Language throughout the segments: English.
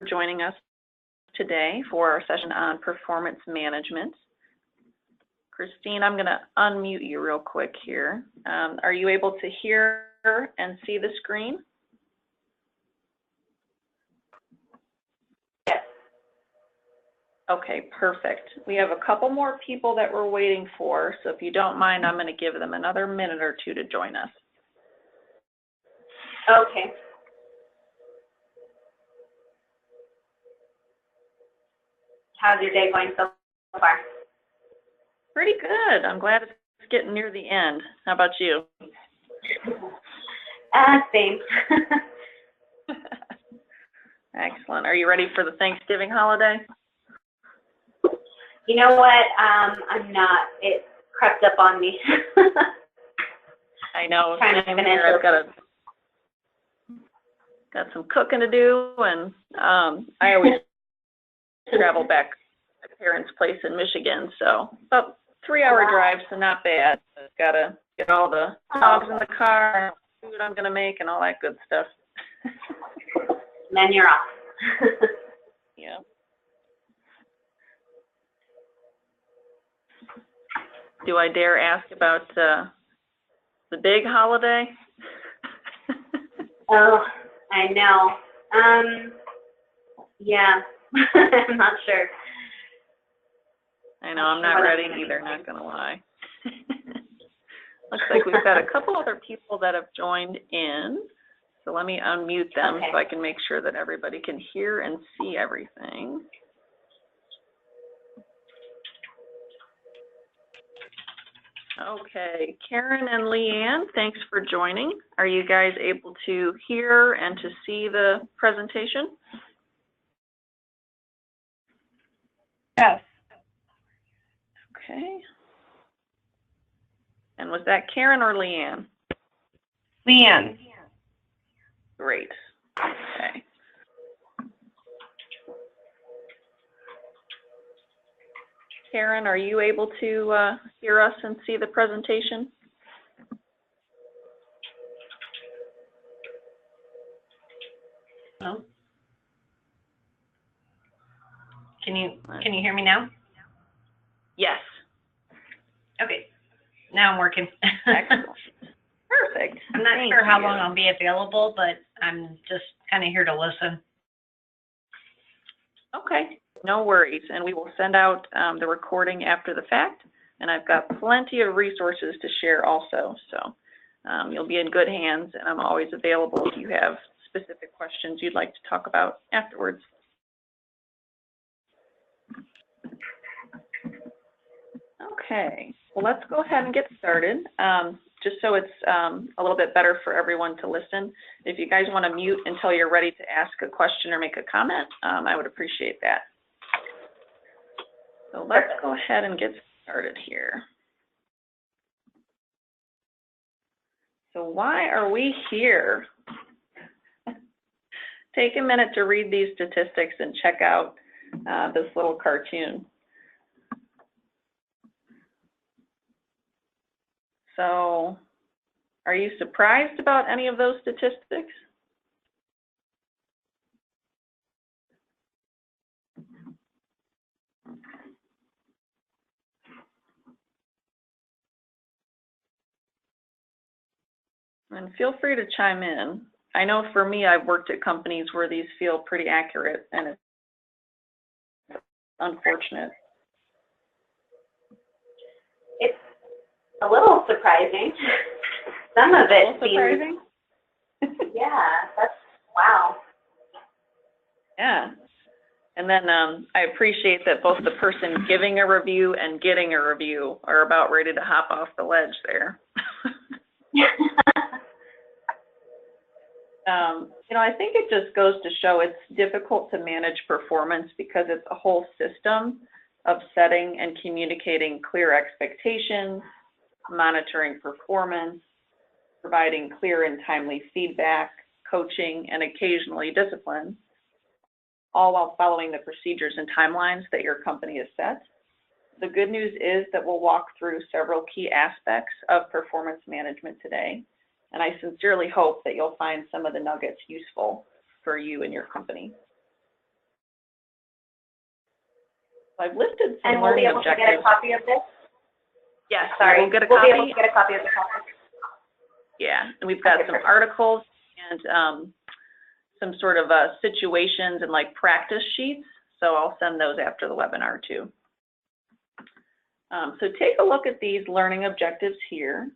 joining us today for our session on performance management. Christine, I'm going to unmute you real quick here. Are you able to hear and see the screen? Yes. Okay, perfect. We have a couple more people that we're waiting for, so if you don't mind, I'm going to give them another minute or two to join us. Okay. How's your day going so far? Pretty good. I'm glad it's getting near the end. How about you? Same. Excellent. Are you ready for the Thanksgiving holiday? You know what? I'm not. It crept up on me. I know. Trying to Same finish here. I've got some cooking to do, and I always travel back to my parents' place in Michigan, so about 3-hour drive, so not bad. Just gotta get all the dogs in the car, food I'm gonna make, and all that good stuff. And then you're off. Yeah. Do I dare ask about the big holiday? Oh, I know. Yeah, I'm not sure. I know, I'm not ready either, not gonna lie. Looks like we've got a couple other people that have joined in, so let me unmute them so I can make sure that everybody can hear and see everything. Okay, Karen and Leanne, thanks for joining. Are you guys able to hear and to see the presentation? Yes. Okay. And was that Karen or Leanne? Leanne. Great. Okay. Karen, are you able to hear us and see the presentation? No. Can you hear me now? Yes. Okay. Now I'm working. Excellent. Perfect. I'm not sure how long I'll be available, but I'm just kind of here to listen. Okay, no worries. And we will send out the recording after the fact. And I've got plenty of resources to share also. So you'll be in good hands, and I'm always available if you have specific questions you'd like to talk about afterwards. Okay, well, let's go ahead and get started. Just so it's a little bit better for everyone to listen, if you guys want to mute until you're ready to ask a question or make a comment, I would appreciate that. So let's go ahead and get started here. So why are we here? Take a minute to read these statistics and check out this little cartoon. So, are you surprised about any of those statistics? And feel free to chime in. I know for me, I've worked at companies where these feel pretty accurate, and it's unfortunate. It's a little surprising. Some of it surprising. Yeah, that's wow. Yeah. And then I appreciate that both the person giving a review and getting a review are about ready to hop off the ledge there. You know, I think it just goes to show it's difficult to manage performance because it's a whole system of setting and communicating clear expectations, monitoring performance, providing clear and timely feedback, coaching, and occasionally discipline, all while following the procedures and timelines that your company has set. The good news is that we'll walk through several key aspects of performance management today, and I sincerely hope that you'll find some of the nuggets useful for you and your company. I've listed some And we'll be learning able to objectives. get a copy of this? Yes, Sorry, we'll get a we'll copy. be able to get a copy of the topic. Yeah, and we've got Okay, some perfect. articles and some sort of situations and like practice sheets. So I'll send those after the webinar too. So take a look at these learning objectives here.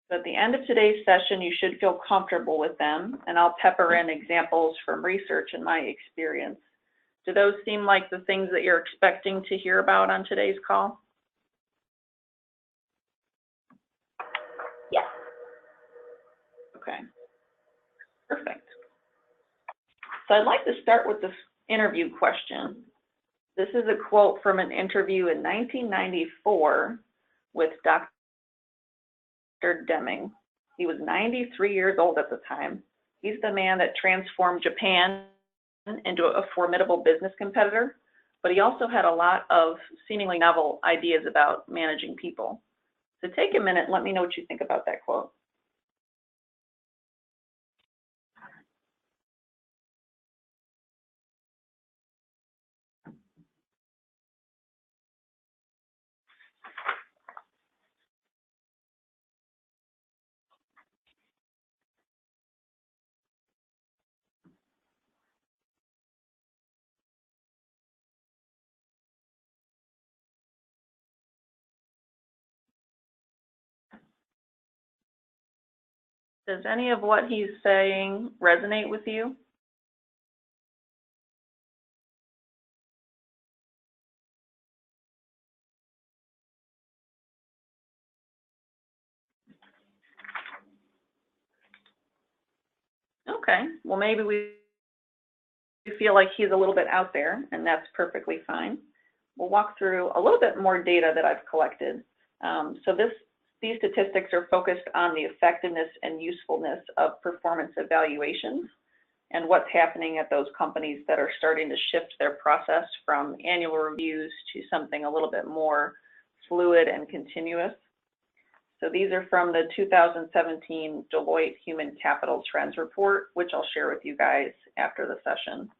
So at the end of today's session, you should feel comfortable with them, and I'll pepper in examples from research and my experience. Do those seem like the things that you're expecting to hear about on today's call? Yes. Okay, perfect. So I'd like to start with this interview question. This is a quote from an interview in 1994 with Dr. Deming. He was 93 years old at the time. He's the man that transformed Japan into a formidable business competitor, but he also had a lot of seemingly novel ideas about managing people. So take a minute and let me know what you think about that quote. Does any of what he's saying resonate with you? Okay, well maybe we feel like he's a little bit out there, and that's perfectly fine. We'll walk through a little bit more data that I've collected. These statistics are focused on the effectiveness and usefulness of performance evaluations and what's happening at those companies that are starting to shift their process from annual reviews to something a little bit more fluid and continuous. So these are from the 2017 Deloitte Human Capital Trends Report, which I'll share with you guys after the session.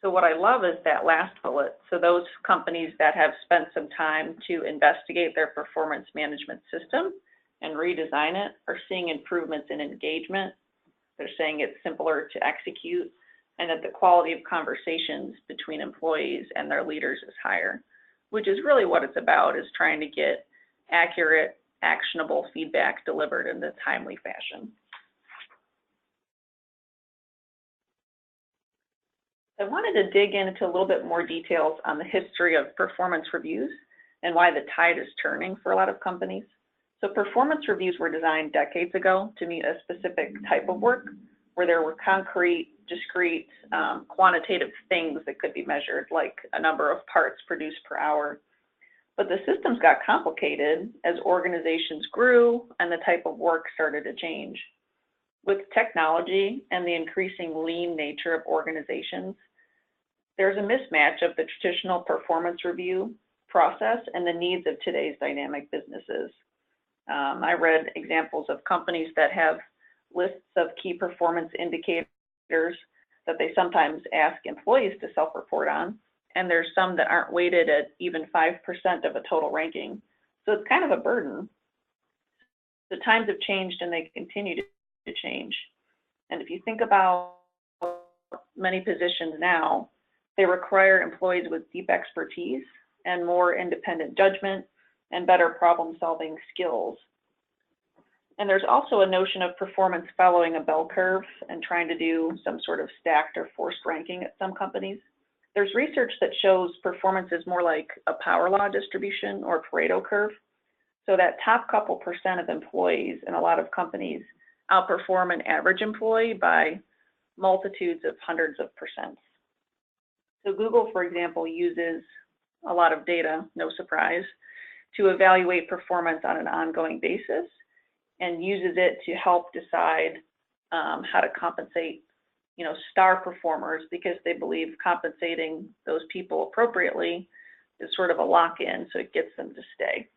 So what I love is that last bullet. So those companies that have spent some time to investigate their performance management system and redesign it are seeing improvements in engagement. They're saying it's simpler to execute, and that the quality of conversations between employees and their leaders is higher, which is really what it's about, is trying to get accurate, actionable feedback delivered in a timely fashion. I wanted to dig into a little bit more details on the history of performance reviews and why the tide is turning for a lot of companies. So performance reviews were designed decades ago to meet a specific type of work where there were concrete, discrete, quantitative things that could be measured, like a number of parts produced per hour. But the systems got complicated as organizations grew and the type of work started to change. With technology and the increasing lean nature of organizations, there's a mismatch of the traditional performance review process and the needs of today's dynamic businesses. I read examples of companies that have lists of key performance indicators that they sometimes ask employees to self-report on, and there's some that aren't weighted at even 5% of a total ranking. So it's kind of a burden. The times have changed and they continue to change. And if you think about many positions now, they require employees with deep expertise and more independent judgment and better problem-solving skills. And there's also a notion of performance following a bell curve and trying to do some sort of stacked or forced ranking at some companies. There's research that shows performance is more like a power law distribution or Pareto curve. So that top couple percent of employees in a lot of companies outperform an average employee by multitudes of hundreds of percent. So Google, for example, uses a lot of data, no surprise, to evaluate performance on an ongoing basis and uses it to help decide how to compensate, star performers, because they believe compensating those people appropriately is sort of a lock-in, so it gets them to stay.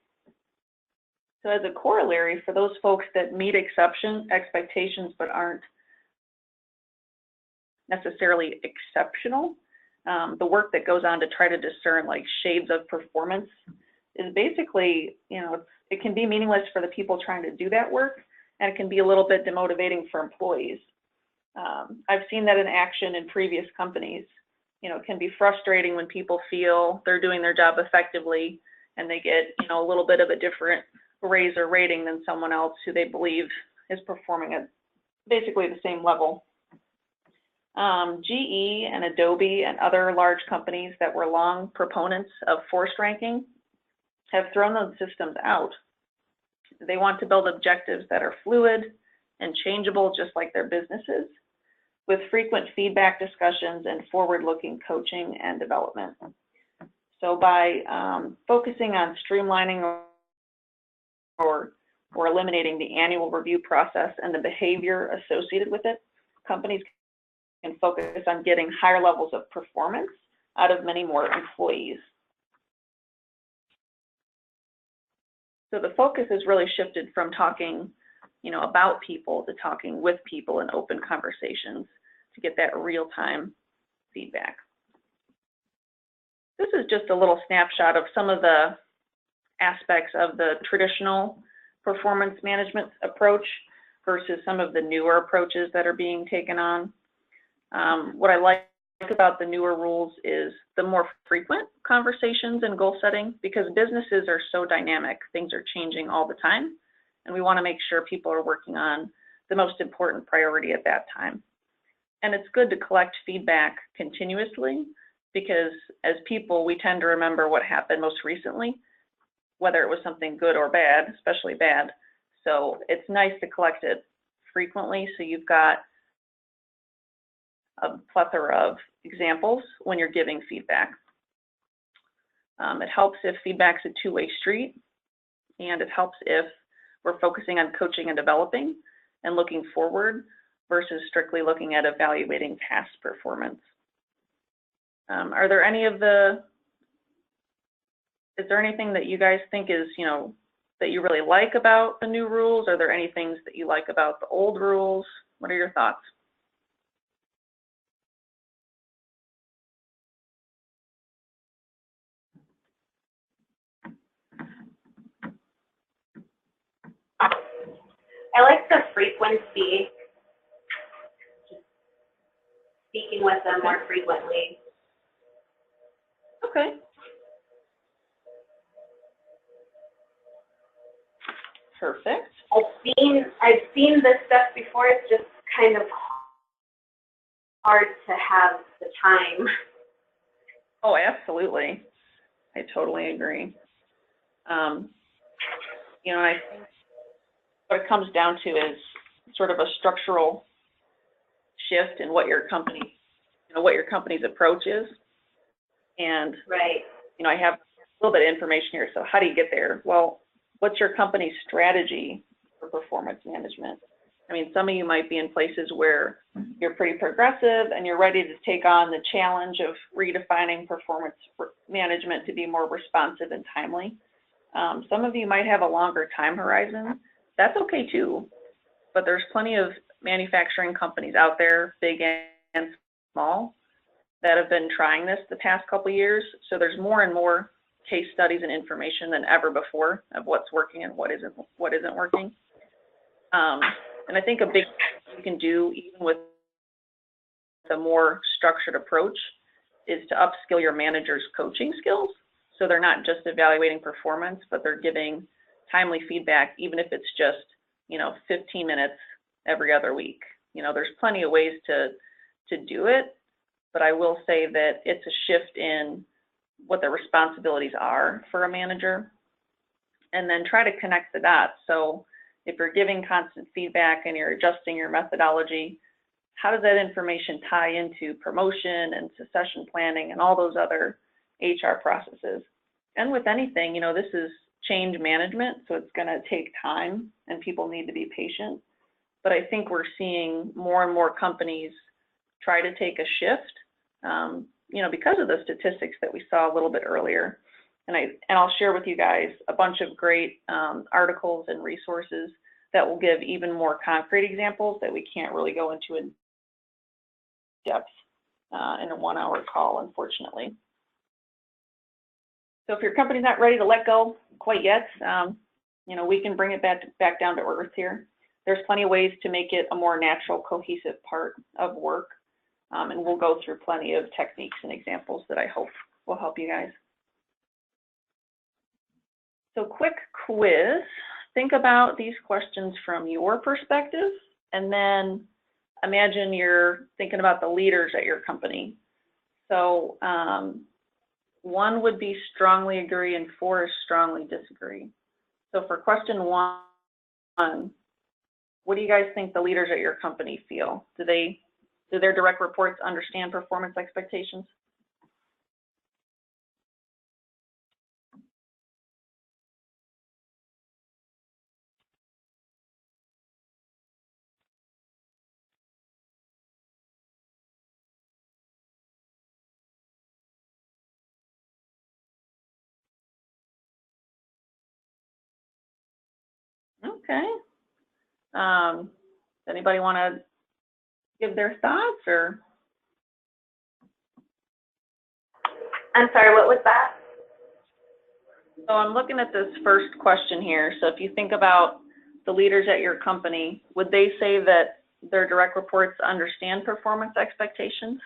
So as a corollary, for those folks that meet expectations but aren't necessarily exceptional. The work that goes on to try to discern like shades of performance is basically, it can be meaningless for the people trying to do that work, and it can be a little bit demotivating for employees. I've seen that in action in previous companies. It can be frustrating when people feel they're doing their job effectively and they get, a little bit of a different raise or rating than someone else who they believe is performing at basically the same level. GE and Adobe and other large companies that were long proponents of forced ranking have thrown those systems out. They want to build objectives that are fluid and changeable, just like their businesses, with frequent feedback discussions and forward-looking coaching and development. So by focusing on streamlining or eliminating the annual review process and the behavior associated with it, companies can focus on getting higher levels of performance out of many more employees. So the focus has really shifted from talking, about people to talking with people in open conversations to get that real-time feedback. This is just a little snapshot of some of the aspects of the traditional performance management approach versus some of the newer approaches that are being taken on. What I like about the newer rules is the more frequent conversations and goal setting, because businesses are so dynamic. Things are changing all the time, and we want to make sure people are working on the most important priority at that time. And it's good to collect feedback continuously, because as people, we tend to remember what happened most recently, whether it was something good or bad, especially bad. So it's nice to collect it frequently so you've got a plethora of examples when you're giving feedback. It helps if feedback's a two-way street, and it helps if we're focusing on coaching and developing and looking forward versus strictly looking at evaluating past performance. Is there anything that you guys think is, that you really like about the new rules? Are there any things that you like about the old rules? What are your thoughts? I like the frequency, just speaking with them more frequently. Okay. Perfect. I've seen this stuff before. It's just kind of hard to have the time. Oh, absolutely. I totally agree. I think what it comes down to is sort of a structural shift in what your company, what your company's approach is. And, right. I have a little bit of information here. So how do you get there? Well, what's your company's strategy for performance management? I mean, some of you might be in places where you're pretty progressive and you're ready to take on the challenge of redefining performance management to be more responsive and timely. Some of you might have a longer time horizon. That's okay too, but there's plenty of manufacturing companies out there, big and small, that have been trying this the past couple of years. So there's more and more case studies and information than ever before of what's working and what isn't working. And I think a big thing you can do, even with a more structured approach, is to upskill your managers' coaching skills. So they're not just evaluating performance, but they're giving timely feedback, even if it's just, 15 minutes every other week. There's plenty of ways to do it, but I will say that it's a shift in what the responsibilities are for a manager, and then try to connect the dots. So if you're giving constant feedback and you're adjusting your methodology, how does that information tie into promotion and succession planning and all those other HR processes? And with anything, this is change management, so it's going to take time and people need to be patient. But I think we're seeing more and more companies try to take a shift, because of the statistics that we saw a little bit earlier. And I'll share with you guys a bunch of great articles and resources that will give even more concrete examples that we can't really go into in depth in a 1-hour call, unfortunately. So if your company's not ready to let go quite yet, you know, we can bring it back down to earth here. There's plenty of ways to make it a more natural, cohesive part of work. And we'll go through plenty of techniques and examples that I hope will help you guys. So quick quiz. Think about these questions from your perspective, and then imagine you're thinking about the leaders at your company. So 1 would be strongly agree and 4 is strongly disagree. So for question 1, what do you guys think the leaders at your company feel? Do their direct reports understand performance expectations? Okay. Does anybody want to give their thoughts or? I'm sorry, what was that? So I'm looking at this first question here. So if you think about the leaders at your company, would they say that their direct reports understand performance expectations?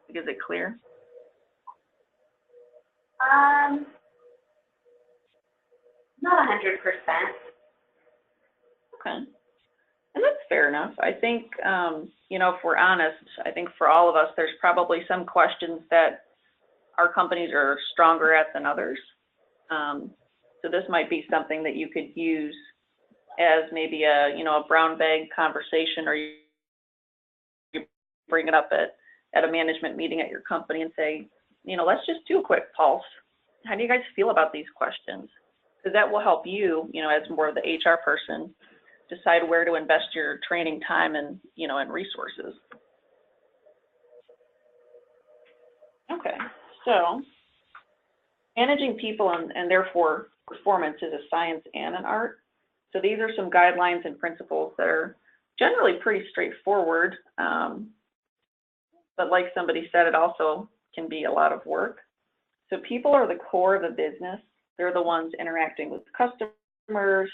Is it clear? Not 100%. Okay. And that's fair enough. I think, you know, if we're honest, I think for all of us, there's probably some questions that our companies are stronger at than others. So this might be something that you could use as maybe a, you know, a brown bag conversation, or you bring it up at a management meeting at your company and say, you know, let's just do a quick pulse. How do you guys feel about these questions? Because that will help you, you know, as more of the HR person, decide where to invest your training time and, you know, and resources. Okay, so managing people and therefore performance is a science and an art. So these are some guidelines and principles that are generally pretty straightforward, but like somebody said, it also can be a lot of work. So people are the core of a business. They're the ones interacting with customers,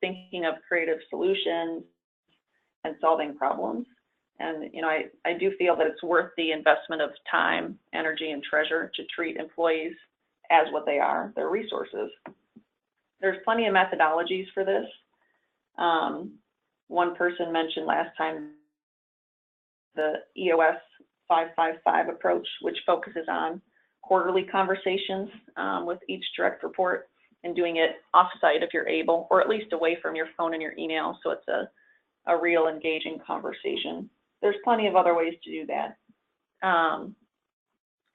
thinking of creative solutions, and solving problems. And, you know, I do feel that it's worth the investment of time, energy, and treasure to treat employees as what they are, their resources. There's plenty of methodologies for this. One person mentioned last time the EOS 555 approach, which focuses on quarterly conversations with each direct report and doing it off-site if you're able, or at least away from your phone and your email, so it's a real engaging conversation. There's plenty of other ways to do that.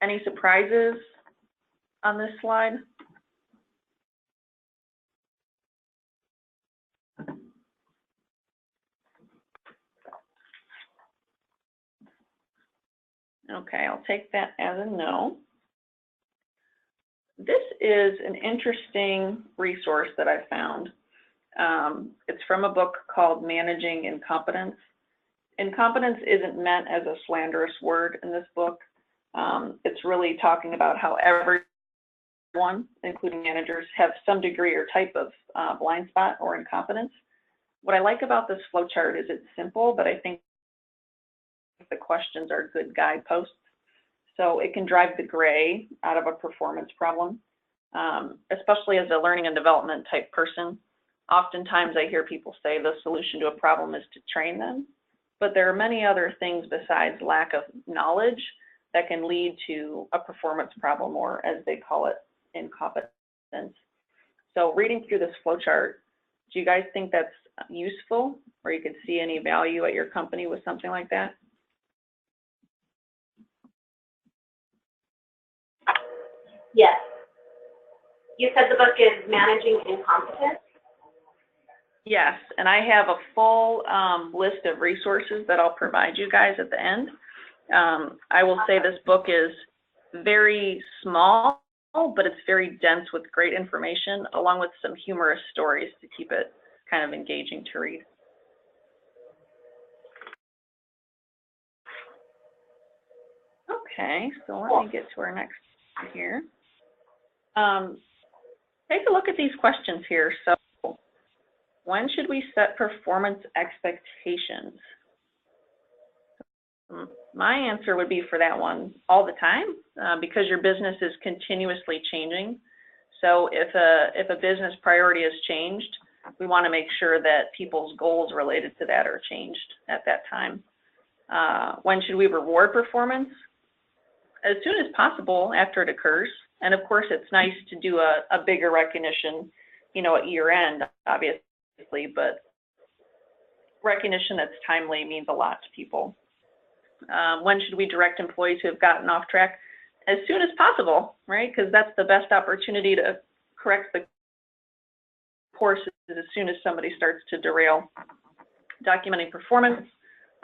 Any surprises on this slide? Okay, I'll take that as a no. This is an interesting resource that I found. It's from a book called Managing Incompetence. Incompetence isn't meant as a slanderous word in this book. It's really talking about how everyone, including managers, have some degree or type of blind spot or incompetence. What I like about this flowchart is it's simple, but I think the questions are good guideposts. So it can drive the gray out of a performance problem, especially as a learning and development type person. Oftentimes I hear people say the solution to a problem is to train them, but there are many other things besides lack of knowledge that can lead to a performance problem, or as they call it, incompetence. So reading through this flowchart, do you guys think that's useful, or you could see any value at your company with something like that? Yes. You said the book is Managing Incompetence? Yes, and I have a full list of resources that I'll provide you guys at the end. I will say this book is very small, but it's very dense with great information, along with some humorous stories to keep it kind of engaging to read. Okay, so let me get to our next one here. Take a look at these questions here. So when should we set performance expectations? My answer would be for that one all the time, because your business is continuously changing. So if a business priority has changed, we want to make sure that people's goals related to that are changed at that time. When should we reward performance? As soon as possible after it occurs. And of course, it's nice to do a bigger recognition, you know, at year end, obviously, but recognition that's timely means a lot to people. When should we direct employees who have gotten off track? As soon as possible, right? Because that's the best opportunity to correct the course as soon as somebody starts to derail. Documenting performance,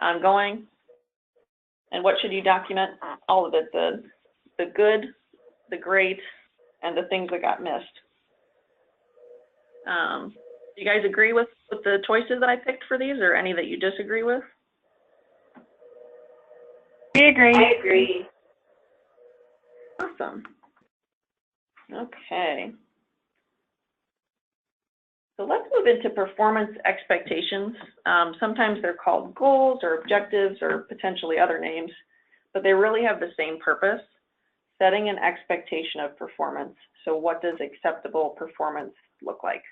ongoing. And what should you document? All of it, the good, the great, and the things that got missed. Do you guys agree with the choices that I picked for these, or any that you disagree with? We agree. I agree. Awesome. Okay. So let's move into performance expectations. Sometimes they're called goals or objectives or potentially other names, but they really have the same purpose, setting an expectation of performance. So what does acceptable performance look like?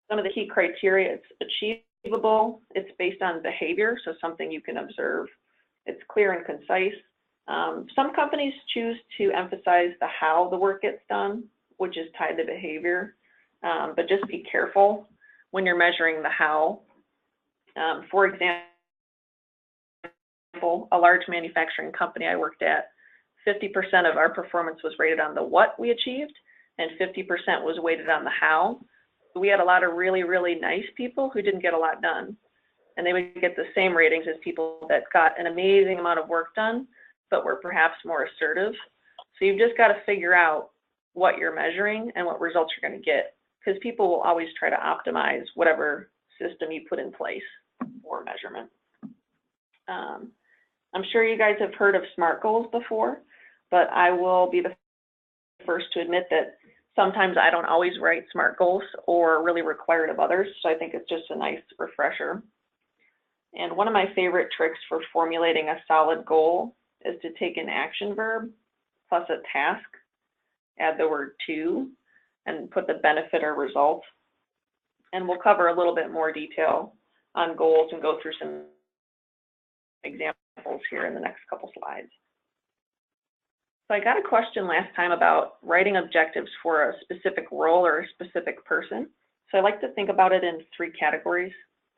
Some of the key criteria: it's achievable, it's based on behavior, so something you can observe, it's clear and concise. Some companies choose to emphasize the how the work gets done, which is tied to behavior. But just be careful when you're measuring the how. For example, a large manufacturing company I worked at, 50% of our performance was rated on the what we achieved, and 50% was weighted on the how. We had a lot of really, really nice people who didn't get a lot done. And they would get the same ratings as people that got an amazing amount of work done, but were perhaps more assertive. So you've just got to figure out what you're measuring and what results you're going to get, because people will always try to optimize whatever system you put in place for measurement. I'm sure you guys have heard of SMART goals before, but I will be the first to admit that sometimes I don't always write SMART goals or really require it of others, so I think it's just a nice refresher. And one of my favorite tricks for formulating a solid goal is to take an action verb plus a task, add the word to, and put the benefit or result. And we'll cover a little bit more detail on goals and go through some examples here in the next couple slides. So I got a question last time about writing objectives for a specific role or a specific person. So I like to think about it in 3 categories.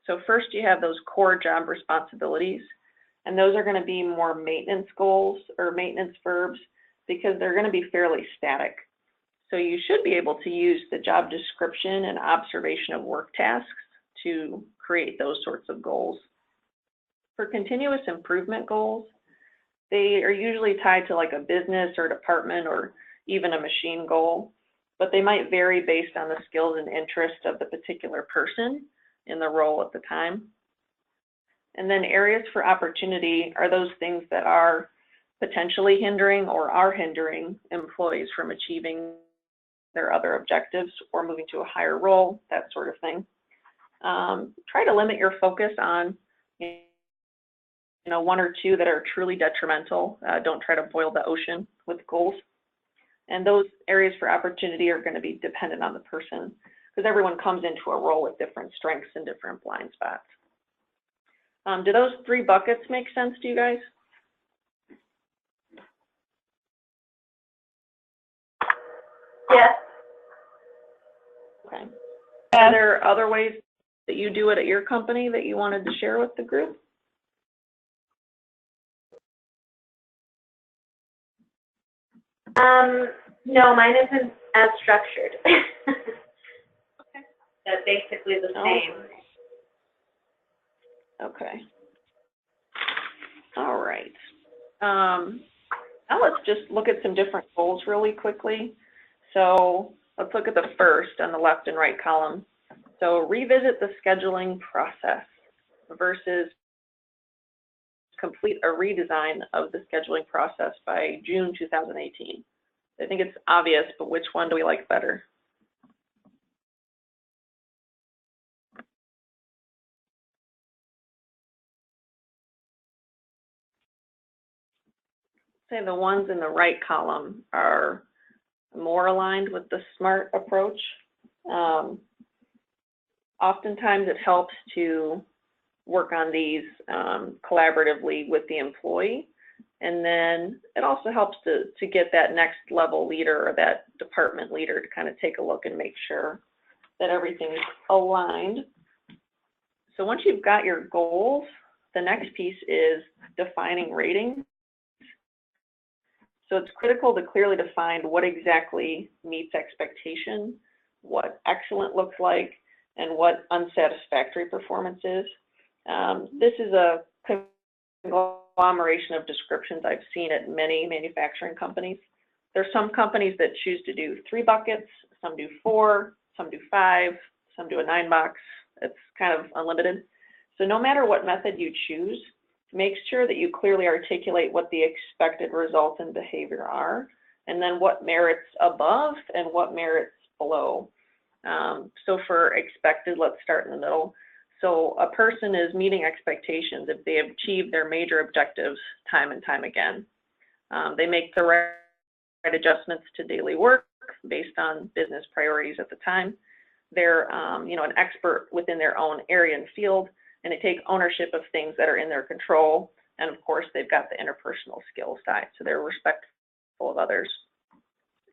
So first you have those core job responsibilities, and those are going to be more maintenance goals or maintenance verbs because they're going to be fairly static. So you should be able to use the job description and observation of work tasks to create those sorts of goals. For continuous improvement goals, they are usually tied to like a business or department or even a machine goal, but they might vary based on the skills and interests of the particular person in the role at the time. And then areas for opportunity are those things that are potentially hindering or are hindering employees from achieving their other objectives or moving to a higher role, that sort of thing. Try to limit your focus on, you know, 1 or 2 that are truly detrimental. Don't try to boil the ocean with goals. And those areas for opportunity are going to be dependent on the person, because everyone comes into a role with different strengths and different blind spots. Do those 3 buckets make sense to you guys? Yes. Okay. Are there other ways that you do it at your company that you wanted to share with the group? No, mine isn't as structured. They're basically the same. Okay. All right. Now let's just look at some different goals really quickly. So let's look at the first on the left and right column. So revisit the scheduling process versus complete a redesign of the scheduling process by June 2018. I think it's obvious, but which one do we like better? Say the ones in the right column are more aligned with the SMART approach. Oftentimes it helps to work on these collaboratively with the employee. And then it also helps to get that next level leader or that department leader to kind of take a look and make sure that everything's aligned. So once you've got your goals, the next piece is defining ratings. So it's critical to clearly define what exactly meets expectation, what excellent looks like, and what unsatisfactory performance is. This is a conglomeration of descriptions I've seen at many manufacturing companies. There's some companies that choose to do 3 buckets, some do 4, some do 5, some do a 9-box. It's kind of unlimited. So no matter what method you choose, make sure that you clearly articulate what the expected results and behavior are, and then what merits above and what merits below. So for expected, let's start in the middle. So a person is meeting expectations if they have achieved their major objectives time and time again. They make the right adjustments to daily work based on business priorities at the time. They're an expert within their own area and field, and they take ownership of things that are in their control. And of course, they've got the interpersonal skill side, so they're respectful of others.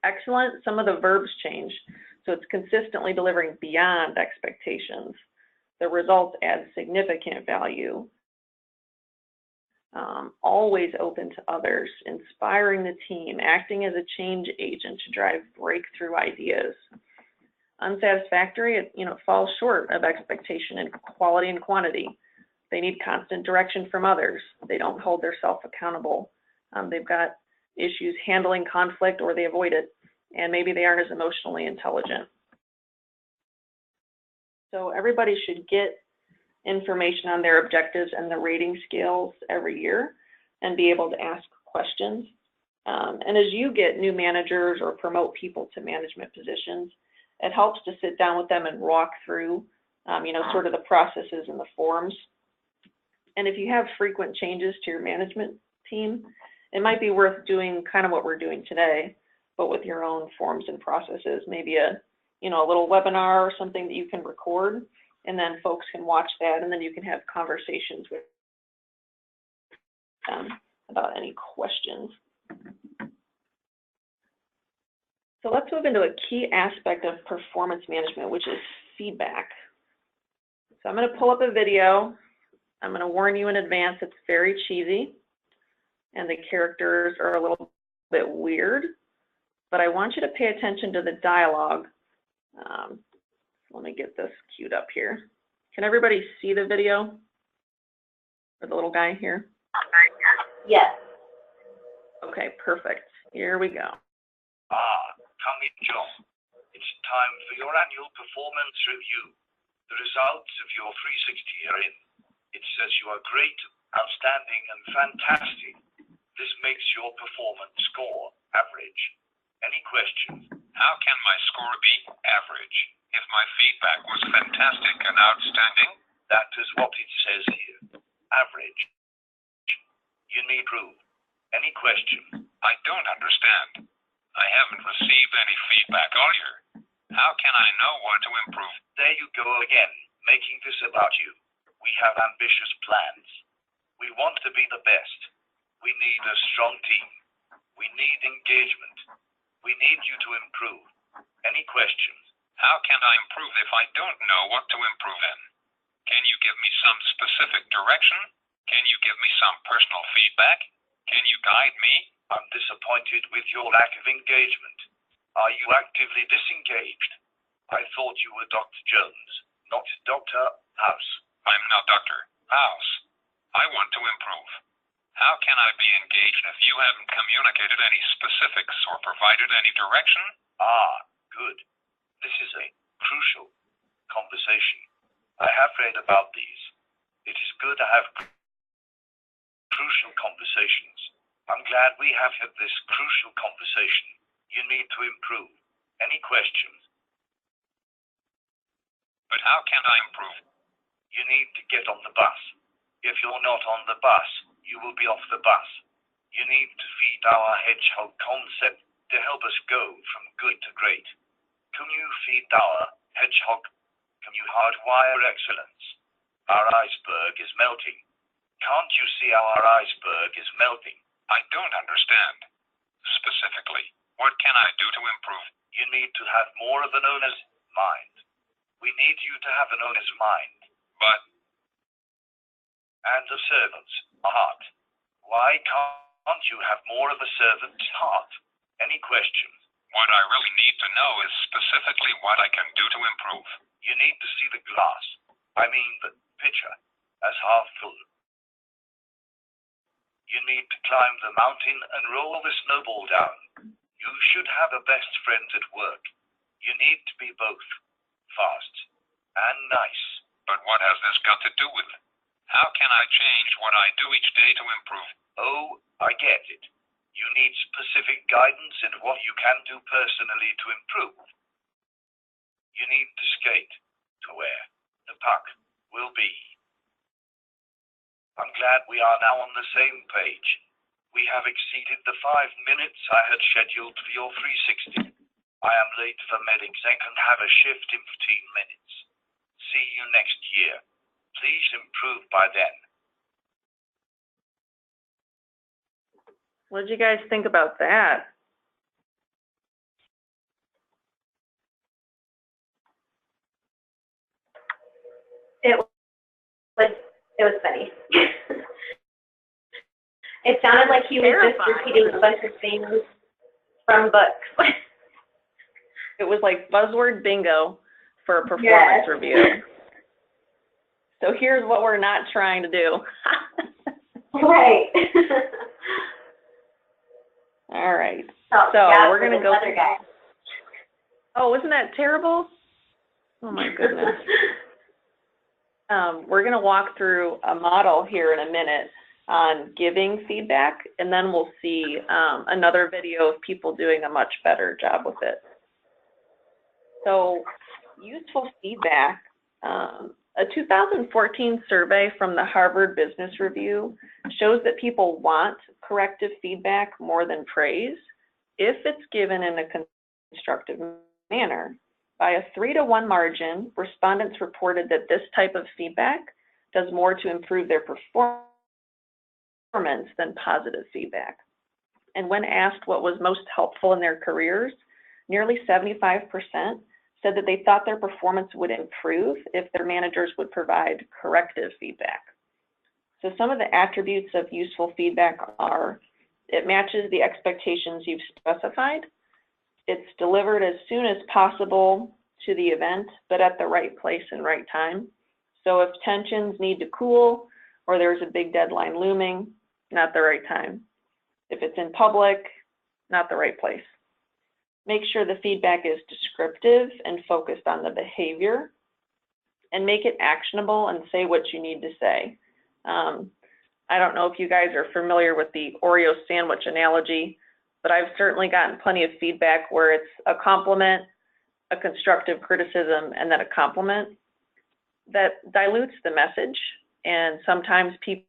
Excellent, some of the verbs change. So it's consistently delivering beyond expectations. The results add significant value. Always open to others, inspiring the team, acting as a change agent to drive breakthrough ideas. Unsatisfactory, it falls short of expectation in quality and quantity. They need constant direction from others. They don't hold themselves accountable. They've got issues handling conflict, or they avoid it, and maybe they aren't as emotionally intelligent. So everybody should get information on their objectives and the rating scales every year and be able to ask questions. And as you get new managers or promote people to management positions, it helps to sit down with them and walk through, sort of the processes and the forms. And if you have frequent changes to your management team, it might be worth doing kind of what we're doing today, but with your own forms and processes, maybe a little webinar or something that you can record, and then folks can watch that, and then you can have conversations with them about any questions. So let's move into a key aspect of performance management, which is feedback. So I'm going to pull up a video. I'm going to warn you in advance, it's very cheesy, and the characters are a little bit weird, but I want you to pay attention to the dialogue. Let me get this queued up here. Can everybody see the video? For the little guy here? Yes. Okay, perfect. Here we go. Come in, John. It's time for your annual performance review. The results of your 360 are in. It says you are great, outstanding, and fantastic. This makes your performance score average. Any questions? How can my score be average if my feedback was fantastic and outstanding? That is what it says here. Average. You need proof. Any questions? I don't understand. I haven't received any feedback all year. How can I know what to improve? There you go again, making this about you. We have ambitious plans. We want to be the best. We need a strong team. We need engagement. We need you to improve. Any questions? How can I improve if I don't know what to improve in? Can you give me some specific direction? Can you give me some personal feedback? Can you guide me? I'm disappointed with your lack of engagement. Are you actively disengaged? I thought you were Dr. Jones, not Dr. House. I'm not Dr. House. I want to improve. How can I be engaged if you haven't communicated any specifics or provided any direction? Good. This is a crucial conversation. I have read about these. It is good to have crucial conversations. I'm glad we have had this crucial conversation. You need to improve. Any questions? But how can I improve? You need to get on the bus. If you're not on the bus, you will be off the bus. You need to feed our hedgehog concept to help us go from good to great. Can you feed our hedgehog? Can you hardwire excellence? Our iceberg is melting. Can't you see our iceberg is melting? I don't understand. Specifically, what can I do to improve? You need to have more of an owner's mind. We need you to have an owner's mind. But And a servant's heart. Why can't you have more of a servant's heart? Any questions? what I really need to know is specifically what I can do to improve. You need to see the glass, I mean the pitcher, as half full. You need to climb the mountain and roll the snowball down. You should have a best friend at work. You need to be both fast and nice. But what has this got to do with it? How can I change what I do each day to improve? Oh, I get it. You need specific guidance in what you can do personally to improve. You need to skate to where the puck will be. I'm glad we are now on the same page. We have exceeded the 5 minutes I had scheduled for your 360. I am late for medics and can have a shift in 15 minutes. See you next year. Please improve by then. What did you guys think about that? It was funny. It sounded like he was just repeating a bunch of things from books. It was like buzzword bingo for a performance review. So here's what we're not trying to do. Right. All right. So So we're going to go. Other guy. Oh, isn't that terrible? Oh my goodness. We're going to walk through a model here in a minute on giving feedback, and then we'll see another video of people doing a much better job with it. So useful feedback. A 2014 survey from the Harvard Business Review shows that people want corrective feedback more than praise if it's given in a constructive manner. By a 3-to-1 margin, respondents reported that this type of feedback does more to improve their performance than positive feedback. And when asked what was most helpful in their careers, nearly 75% said that they thought their performance would improve if their managers would provide corrective feedback. So some of the attributes of useful feedback are: it matches the expectations you've specified, it's delivered as soon as possible to the event, but at the right place and right time. So if tensions need to cool or there's a big deadline looming, not the right time. If it's in public, not the right place. Make sure the feedback is descriptive and focused on the behavior, and make it actionable and say what you need to say. I don't know if you guys are familiar with the Oreo sandwich analogy, but I've certainly gotten plenty of feedback where it's a compliment, a constructive criticism, and then a compliment. That dilutes the message, and sometimes people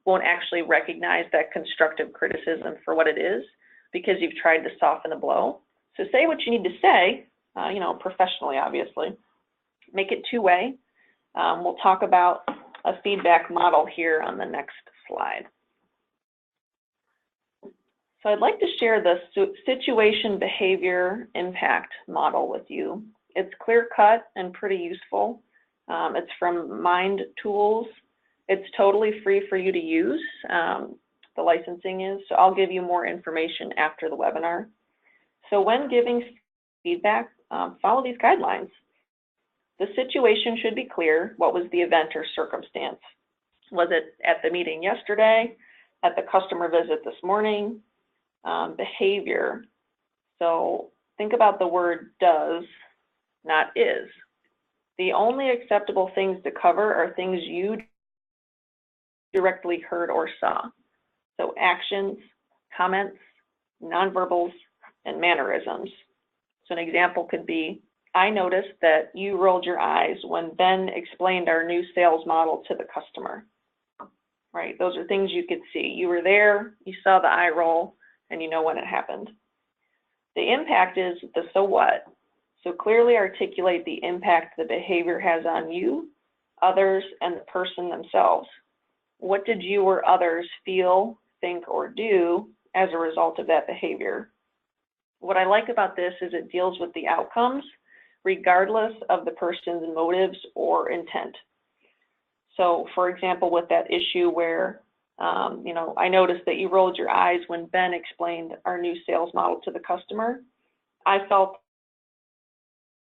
won't actually recognize that constructive criticism for what it is, because you've tried to soften the blow. So say what you need to say, professionally, obviously. Make it two-way. We'll talk about a feedback model here on the next slide. So I'd like to share the situation behavior impact model with you. It's clear-cut and pretty useful. It's from Mind Tools. It's totally free for you to use. The licensing is, so I'll give you more information after the webinar. So when giving feedback, follow these guidelines. The situation should be clear. What was the event or circumstance? Was it at the meeting yesterday, at the customer visit this morning? Behavior. So think about the word does, not is. The only acceptable things to cover are things you directly heard or saw. So actions, comments, nonverbals, and mannerisms. So an example could be, I noticed that you rolled your eyes when Ben explained our new sales model to the customer. Right? Those are things you could see. You were there, you saw the eye roll, and you know when it happened. The impact is the so what. So clearly articulate the impact the behavior has on you, others, and the person themselves. What did you or others feel, think, or do as a result of that behavior? What I like about this is it deals with the outcomes, regardless of the person's motives or intent. So, for example, with that issue where, I noticed that you rolled your eyes when Ben explained our new sales model to the customer, I felt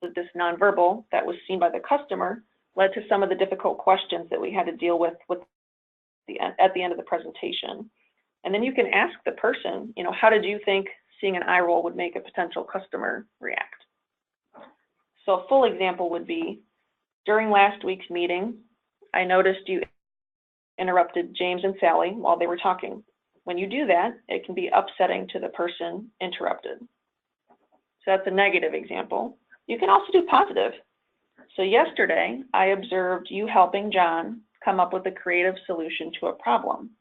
that this nonverbal that was seen by the customer led to some of the difficult questions that we had to deal with at the end of the presentation. And then you can ask the person, how did you think seeing an eye roll would make a potential customer react? So a full example would be, during last week's meeting, I noticed you interrupted James and Sally while they were talking. When you do that, it can be upsetting to the person interrupted. So that's a negative example. You can also do positive. So yesterday, I observed you helping John come up with a creative solution to a problem.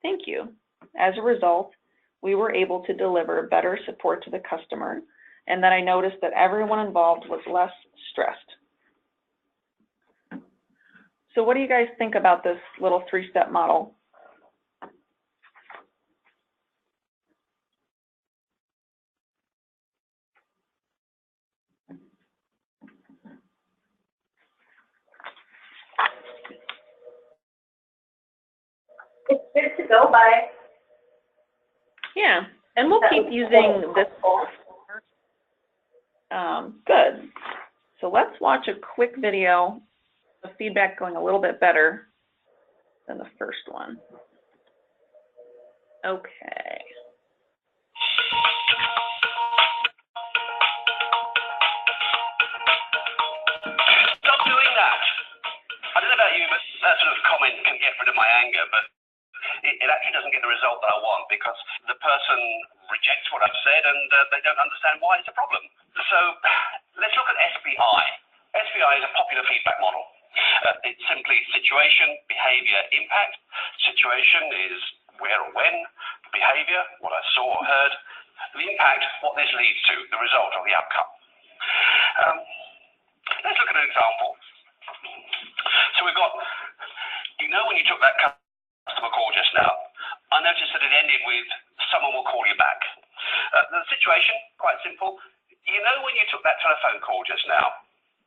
Thank you. As a result, we were able to deliver better support to the customer, and then I noticed that everyone involved was less stressed. So what do you guys think about this little 3-step model? It's good to go by. Yeah, and we'll keep using this. Good. So let's watch a quick video of feedback going a little bit better than the first one. Okay. Stop doing that. I don't know about you, but that sort of comment can get rid of my anger, but it actually doesn't get the result that I want because the person rejects what I've said and they don't understand why it's a problem. So let's look at SBI. SBI is a popular feedback model. It's simply situation, behavior, impact. Situation is where or when, behavior, what I saw or heard, the impact, what this leads to, the result or the outcome. Let's look at an example. So we've got, when you took that customer call just now, I noticed that it ended with someone will call you back. The situation, quite simple. When you took that telephone call just now,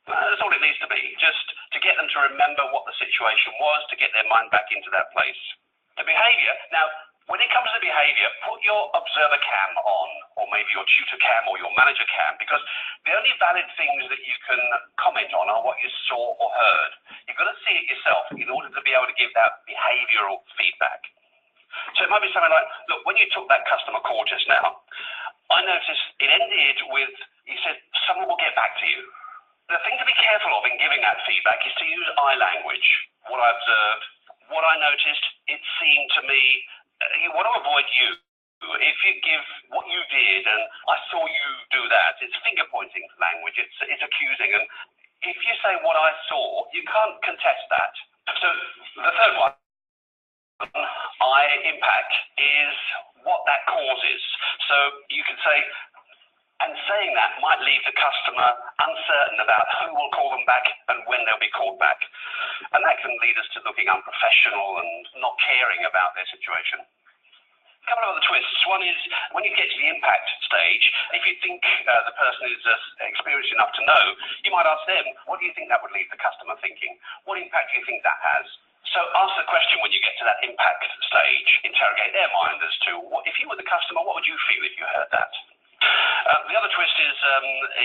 that's all it needs to be, just to get them to remember what the situation was, to get their mind back into that place. The behavior, now, when it comes to behavior, put your observer cam on, or maybe your tutor cam or your manager cam, because the only valid things that you can comment on are what you saw or heard. You've got to see it yourself in order to be able to give that behavioral feedback. So it might be something like, look, when you took that customer call just now, I noticed it ended with, you said, someone will get back to you. The thing to be careful of in giving that feedback is to use I language. What I observed, what I noticed, it seemed to me. You want to avoid you. If you give what you did and I saw you do that, it's finger pointing language, it's accusing. And if you say what I saw, you can't contest that. So the third one, I impact, is what that causes. So you can say, and saying that might leave the customer uncertain about who will call them back and when they'll be called back. And that can lead us to looking unprofessional and not caring about their situation. A couple of other twists. One is when you get to the impact stage, if you think the person is experienced enough to know, you might ask them, what do you think that would leave the customer thinking? What impact do you think that has? So ask the question when you get to that impact stage, interrogate their mind as to, if you were the customer, what would you feel if you heard that? The other twist is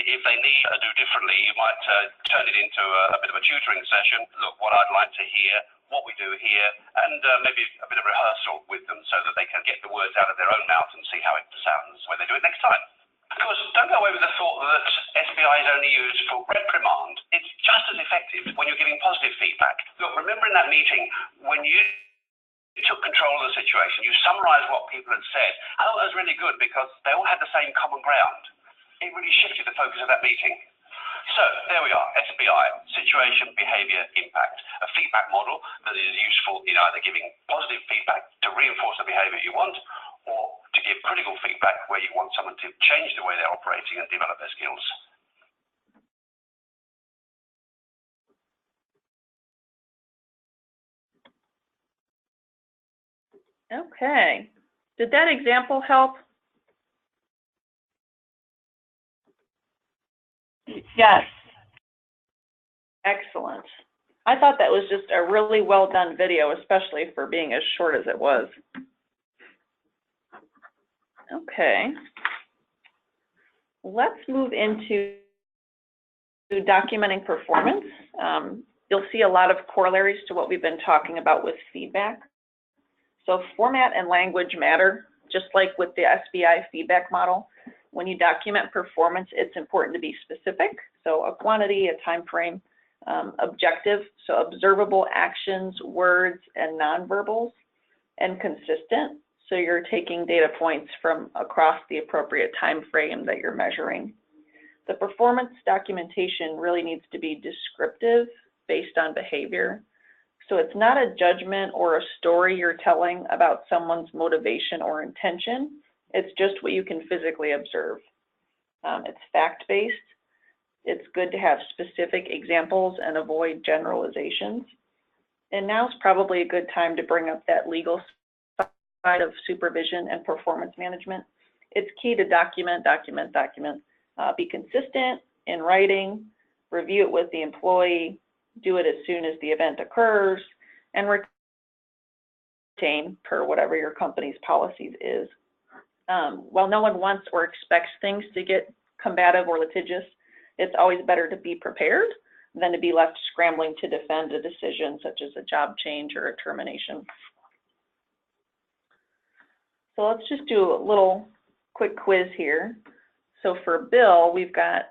if they need to do differently, you might turn it into a bit of a tutoring session. Look, what I'd like to hear, what we do here, and maybe a bit of rehearsal with them so that they can get the words out of their own mouth and see how it sounds when they do it next time. Of course, don't go away with the thought that SBI is only used for reprimand. It's just as effective when you're giving positive feedback. Look, remember in that meeting when you took control of the situation. You summarized what people had said. I thought that was really good because they all had the same common ground. It really shifted the focus of that meeting. So there we are, SBI, situation, behavior, impact, a feedback model that is useful in either giving positive feedback to reinforce the behavior you want, or to give critical feedback where you want someone to change the way they're operating and develop their skills. Okay. Did that example help? Yes. Excellent. I thought that was just a really well done video, especially for being as short as it was. Okay. Let's move into documenting performance. You'll see a lot of corollaries to what we've been talking about with feedback. So format and language matter, just like with the SBI feedback model. When you document performance, it's important to be specific. So a quantity, a time frame, objective, so observable actions, words, and nonverbals, and consistent. So you're taking data points from across the appropriate time frame that you're measuring. The performance documentation really needs to be descriptive based on behavior. So it's not a judgment or a story you're telling about someone's motivation or intention. It's just what you can physically observe. It's fact-based. It's good to have specific examples and avoid generalizations. And now's probably a good time to bring up that legal side of supervision and performance management. It's key to document. Be consistent in writing, review it with the employee, do it as soon as the event occurs, and retain per whatever your company's policies is. While no one wants or expects things to get combative or litigious, it's always better to be prepared than to be left scrambling to defend a decision such as a job change or a termination. So let's just do a little quick quiz here. So for Bill, we've got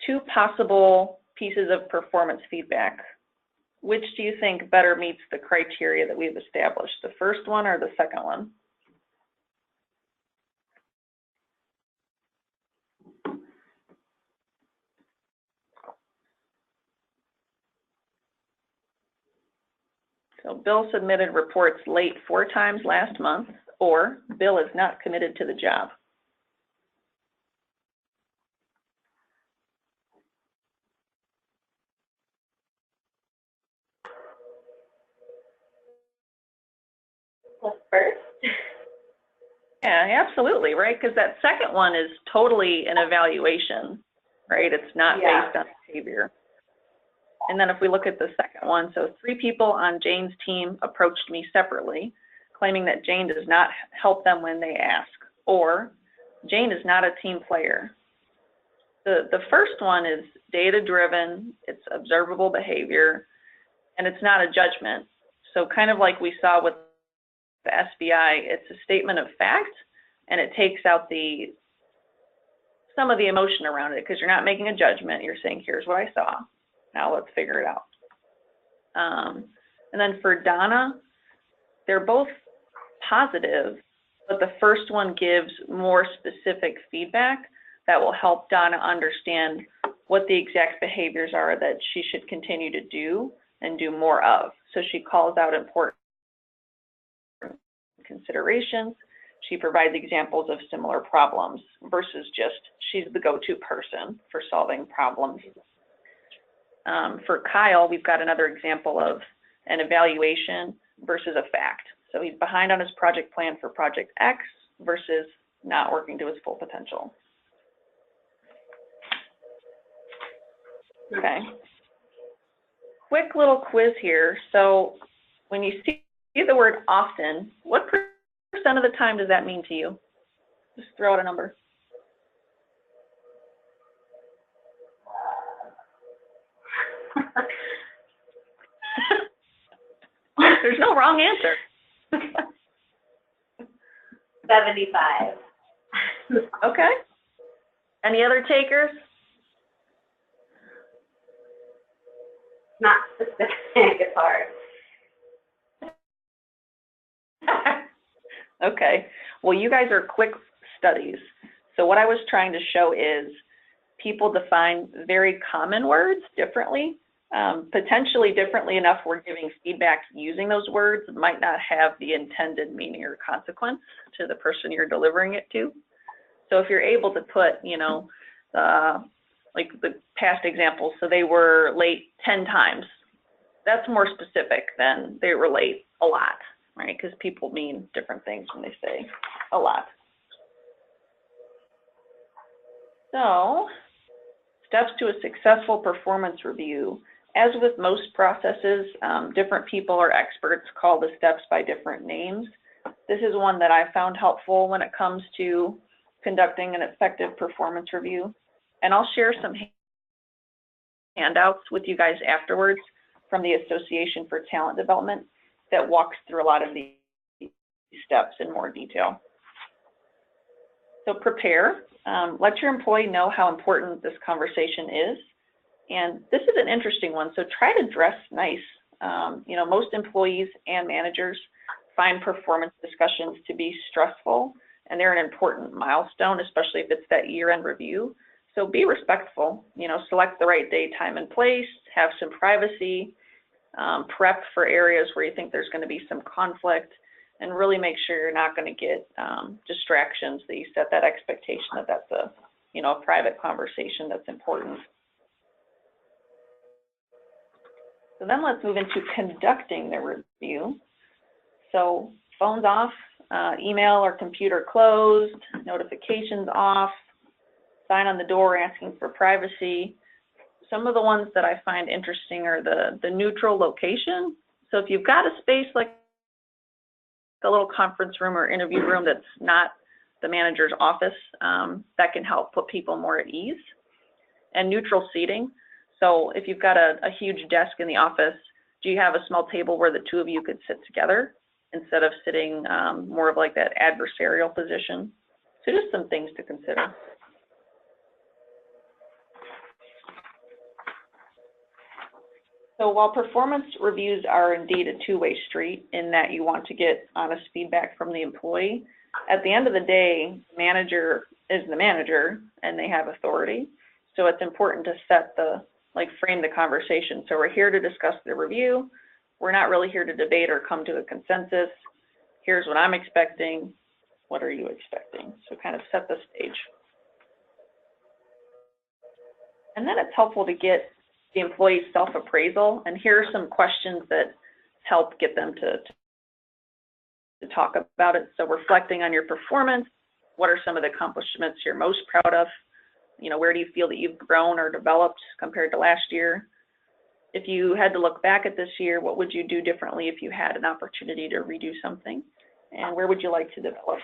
2 possible pieces of performance feedback. Which do you think better meets the criteria that we've established, the first one or the second one? So Bill submitted reports late 4 times last month, or Bill is not committed to the job. What's first? Yeah, absolutely, right? Because that second one is totally an evaluation, right? It's not based on behavior. And then if we look at the second one, so 3 people on Jane's team approached me separately, claiming that Jane does not help them when they ask, or Jane is not a team player. The first one is data-driven, it's observable behavior, and it's not a judgment. So kind of like we saw with the SBI, it's a statement of fact, and it takes out some of the emotion around it, because you're not making a judgment. You're saying, here's what I saw. Now let's figure it out. And then for Donna, they're both positive, but the first one gives more specific feedback that will help Donna understand what the exact behaviors are that she should continue to do and do more of. So she calls out important considerations. She provides examples of similar problems versus just she's the go-to person for solving problems. For Kyle, we've got another example of an evaluation versus a fact. So he's behind on his project plan for project X versus not working to his full potential. Okay. Quick little quiz here. So when you see the word often, what percent of the time does that mean to you? Just throw out a number. There's no wrong answer. 75. Okay. Any other takers? Not specific, it's hard. Okay. Well, you guys are quick studies. So what I was trying to show is people define very common words differently, potentially differently enough we're giving feedback using those words might not have the intended meaning or consequence to the person you're delivering it to. So if you're able to put, you know, like the past examples, so they were late 10 times, that's more specific than they were late a lot, right? Because people mean different things when they say a lot. So, steps to a successful performance review. As with most processes, different people or experts call the steps by different names. This is one that I found helpful when it comes to conducting an effective performance review. And I'll share some handouts with you guys afterwards from the Association for Talent Development that walks through a lot of these steps in more detail. So prepare. Let your employee know how important this conversation is. And this is an interesting one, so try to dress nice. You know, most employees and managers find performance discussions to be stressful, and they're an important milestone, especially if it's that year-end review. So be respectful, you know, select the right day, time, and place, have some privacy, prep for areas where you think there's going to be some conflict, and really make sure you're not going to get distractions, that you set that expectation that that's a, you know, a private conversation that's important. So then let's move into conducting the review. So phones off, email or computer closed, notifications off, sign on the door asking for privacy. Some of the ones that I find interesting are the neutral location. So if you've got a space like a little conference room or interview room that's not the manager's office, that can help put people more at ease. And neutral seating. So if you've got a huge desk in the office, do you have a small table where the two of you could sit together instead of sitting more of like that adversarial position? So just some things to consider. So while performance reviews are indeed a two-way street in that you want to get honest feedback from the employee, at the end of the day, manager is the manager and they have authority. So it's important to set the, frame the conversation. So we're here to discuss the review. We're not really here to debate or come to a consensus. Here's what I'm expecting. What are you expecting? So kind of set the stage. And then it's helpful to get the employee's self-appraisal. And here are some questions that help get them to talk about it. So reflecting on your performance, what are some of the accomplishments you're most proud of? You know, where do you feel that you've grown or developed compared to last year? If you had to look back at this year, what would you do differently if you had an opportunity to redo something? And where would you like to develop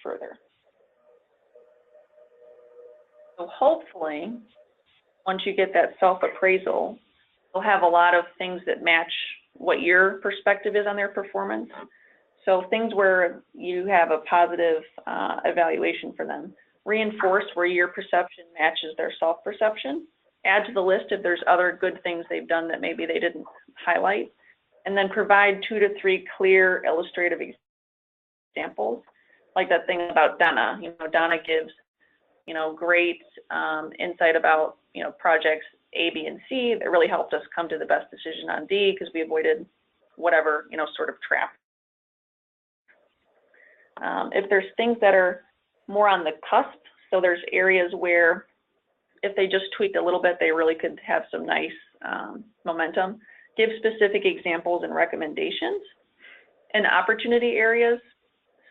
further? So hopefully, once you get that self-appraisal, you'll have a lot of things that match what your perspective is on their performance. So things where you have a positive evaluation for them. Reinforce where your perception matches their self-perception. Add to the list if there's other good things they've done that maybe they didn't highlight. And then provide 2 to 3 clear illustrative examples. Like that thing about Donna. You know, Donna gives, you know, great insight about, you know, projects A, B, and C that really helped us come to the best decision on D because we avoided whatever, you know, sort of trap. If there's things that are more on the cusp, so there's areas where if they just tweaked a little bit, they really could have some nice momentum. Give specific examples and recommendations. In opportunity areas,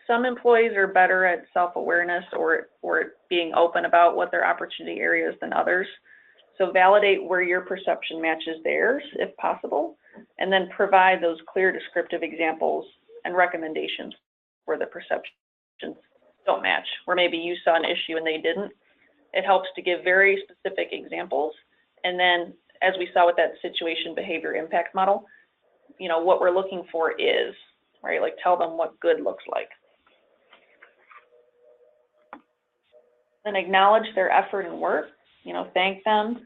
some employees are better at self-awareness or being open about what their opportunity areas than others. So validate where your perception matches theirs, if possible, and then provide those clear descriptive examples and recommendations where the perceptions don't match, where maybe you saw an issue and they didn't. It helps to give very specific examples. And then, as we saw with that situation behavior impact model, you know, what we're looking for is, right? Like tell them what good looks like. Then acknowledge their effort and work, you know, thank them,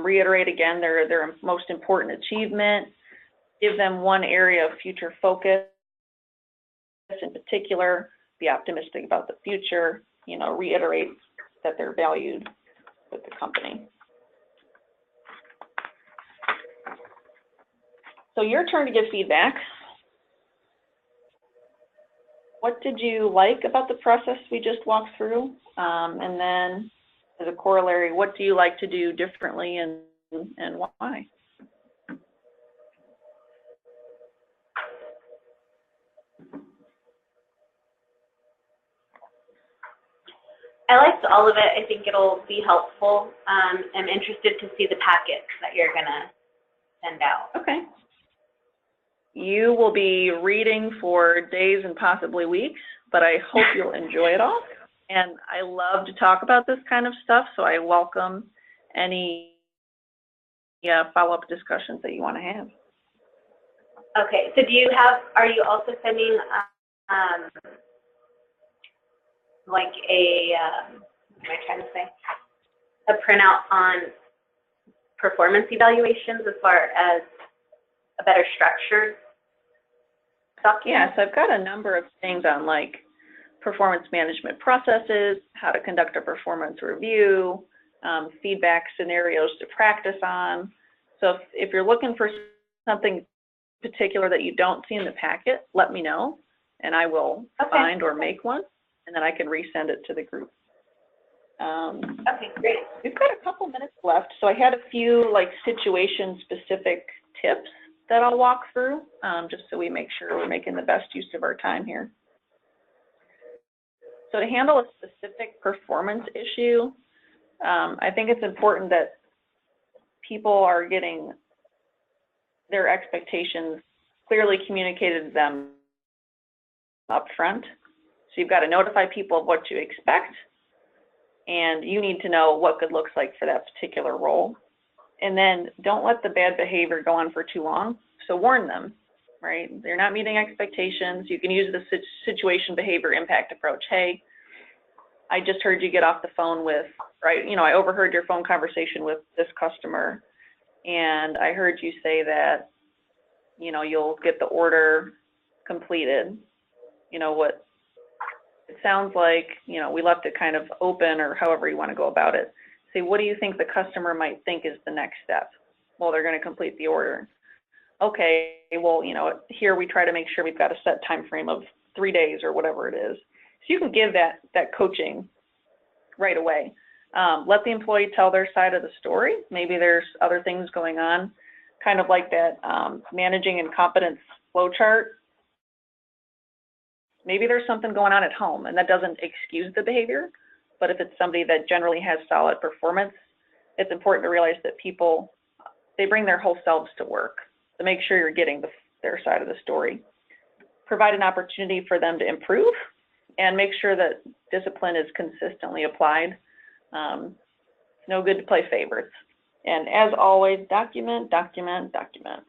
reiterate again their most important achievement, give them one area of future focus in particular, be optimistic about the future, you know, reiterate that they're valued with the company. So your turn to give feedback. What did you like about the process we just walked through? And then as a corollary, what do you like to do differently and why? I liked all of it. I think it'll be helpful. I'm interested to see the packets that you're gonna send out. Okay. You will be reading for days and possibly weeks, but I hope you'll enjoy it all. And I love to talk about this kind of stuff, so I welcome any follow-up discussions that you want to have. Okay, so are you also sending like a, what am I trying to say? A printout on performance evaluations as far as a better structured document? Yeah, so I've got a number of things on like performance management processes, how to conduct a performance review, feedback scenarios to practice on. So if you're looking for something particular that you don't see in the packet, let me know, and I will find or make one, and then I can resend it to the group. Okay, great. We've got a couple minutes left, so I had a few like situation-specific tips that I'll walk through, just so we make sure we're making the best use of our time here. So to handle a specific performance issue, I think it's important that people are getting their expectations clearly communicated to them up front. So you've got to notify people of what you expect, and you need to know what good looks like for that particular role. And then don't let the bad behavior go on for too long. So warn them, right? They're not meeting expectations. You can use the situation behavior impact approach. Hey, I just heard you get off the phone with, right? You know, I overheard your phone conversation with this customer, and I heard you say that, you know, you'll get the order completed. You know, what it sounds like, you know, we left it kind of open, or however you want to go about it. Say, what do you think the customer might think is the next step? Well, they're going to complete the order. Okay, well, you know, here we try to make sure we've got a set time frame of 3 days or whatever it is. So you can give that coaching right away. Let the employee tell their side of the story. Maybe there's other things going on, kind of like that managing incompetence flowchart. Maybe there's something going on at home, and that doesn't excuse the behavior. But if it's somebody that generally has solid performance, it's important to realize that people, they bring their whole selves to work. So make sure you're getting their side of the story. Provide an opportunity for them to improve, and make sure that discipline is consistently applied. It's no good to play favorites. And as always, document, document, document.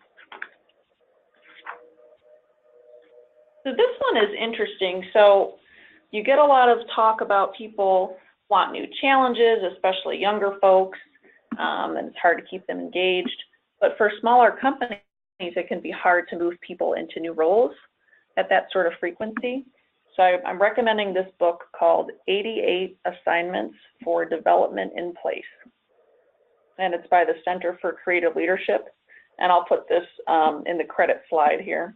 So this one is interesting. So you get a lot of talk about people want new challenges, especially younger folks, and it's hard to keep them engaged. But for smaller companies, it can be hard to move people into new roles at that sort of frequency. So I'm recommending this book called 88 Assignments for Development in Place. And it's by the Center for Creative Leadership. And I'll put this in the credit slide here.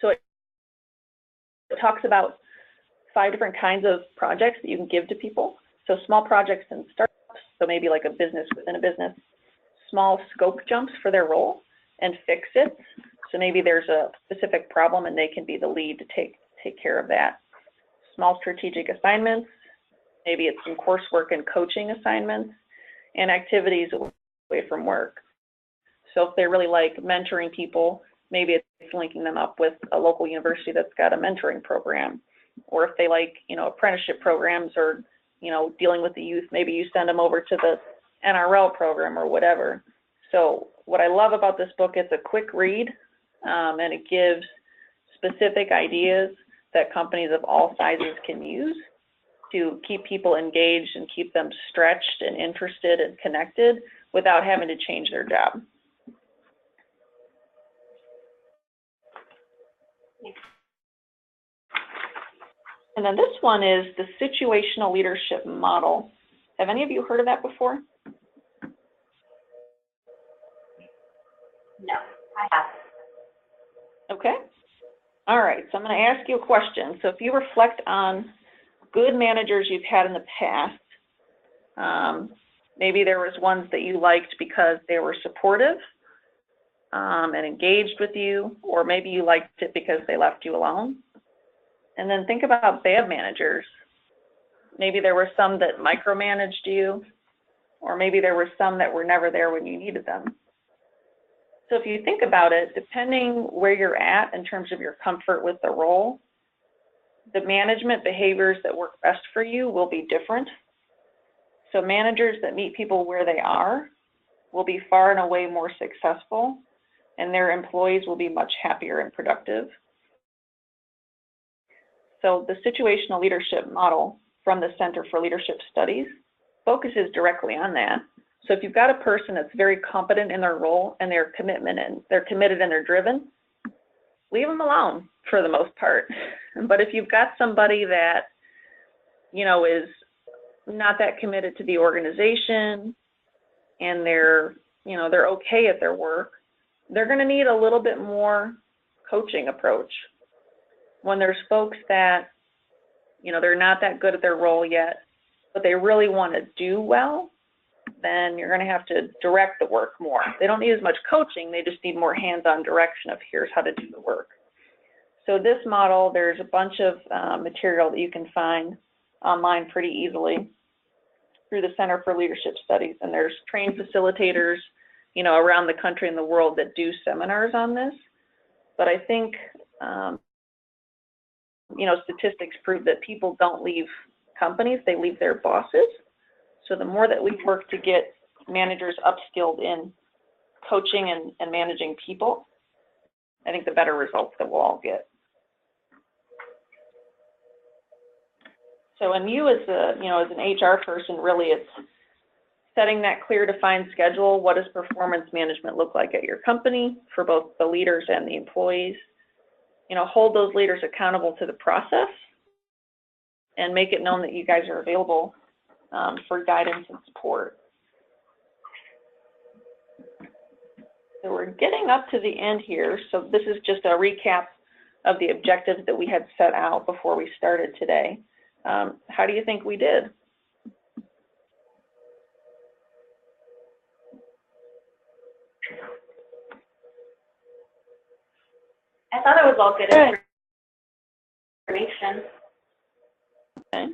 So it talks about 5 different kinds of projects that you can give to people. So small projects and startups, so maybe like a business within a business. Small scope jumps for their role, and fix it. So maybe there's a specific problem and they can be the lead to take care of that. Small strategic assignments, maybe it's some coursework and coaching assignments, and activities away from work. So if they really like mentoring people, maybe it's linking them up with a local university that's got a mentoring program. Or if they like, you know, apprenticeship programs, or, you know, dealing with the youth, maybe you send them over to the NRL program or whatever. So what I love about this book, it's a quick read, and it gives specific ideas that companies of all sizes can use to keep people engaged and keep them stretched and interested and connected without having to change their job. And then this one is the situational leadership model. Have any of you heard of that before? No, I haven't. Okay. All right, so I'm going to ask you a question. So if you reflect on good managers you've had in the past, maybe there was ones that you liked because they were supportive and engaged with you, or maybe you liked it because they left you alone. And then think about bad managers. Maybe there were some that micromanaged you, or maybe there were some that were never there when you needed them. So if you think about it, depending where you're at in terms of your comfort with the role, the management behaviors that work best for you will be different. So managers that meet people where they are will be far and away more successful, and their employees will be much happier and productive. So the situational leadership model from the Center for Leadership Studies focuses directly on that. So if you've got a person that's very competent in their role and they're committed and they're driven, leave them alone for the most part. But if you've got somebody that, you know, is not that committed to the organization and they're okay at their work, they're going to need a little bit more coaching approach. When there's folks that, you know, they're not that good at their role yet, but they really want to do well, then you're going to have to direct the work more. They don't need as much coaching, they just need more hands-on direction of here's how to do the work. So this model, there's a bunch of material that you can find online pretty easily through the Center for Leadership Studies, and there's trained facilitators, you know, around the country and the world that do seminars on this. But I think, you know, statistics prove that people don't leave companies, they leave their bosses. So the more that we work to get managers upskilled in coaching and managing people, I think the better results that we'll all get. So, and you as an HR person, really it's setting that clear defined schedule. What does performance management look like at your company for both the leaders and the employees? You know, hold those leaders accountable to the process and make it known that you guys are available for guidance and support. So we're getting up to the end here. So this is just a recap of the objectives that we had set out before we started today. How do you think we did? I thought it was all good information. Okay.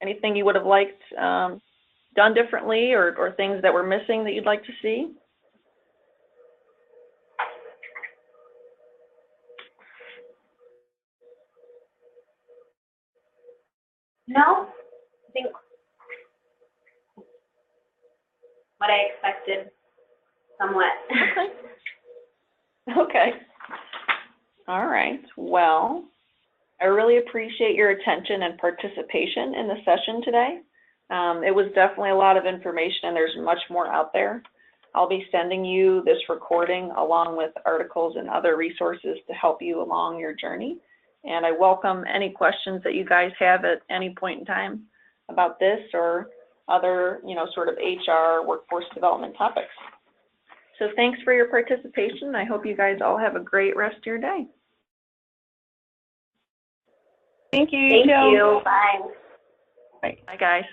Anything you would have liked done differently, or things that were missing that you'd like to see? No, I think what I expected somewhat. Okay. All right. Well, I really appreciate your attention and participation in the session today. It was definitely a lot of information, and there's much more out there. I'll be sending you this recording along with articles and other resources to help you along your journey. And I welcome any questions that you guys have at any point in time about this or other, sort of HR, workforce development topics. So thanks for your participation. I hope you guys all have a great rest of your day. Thank you. Thank you. Bye. Bye, guys.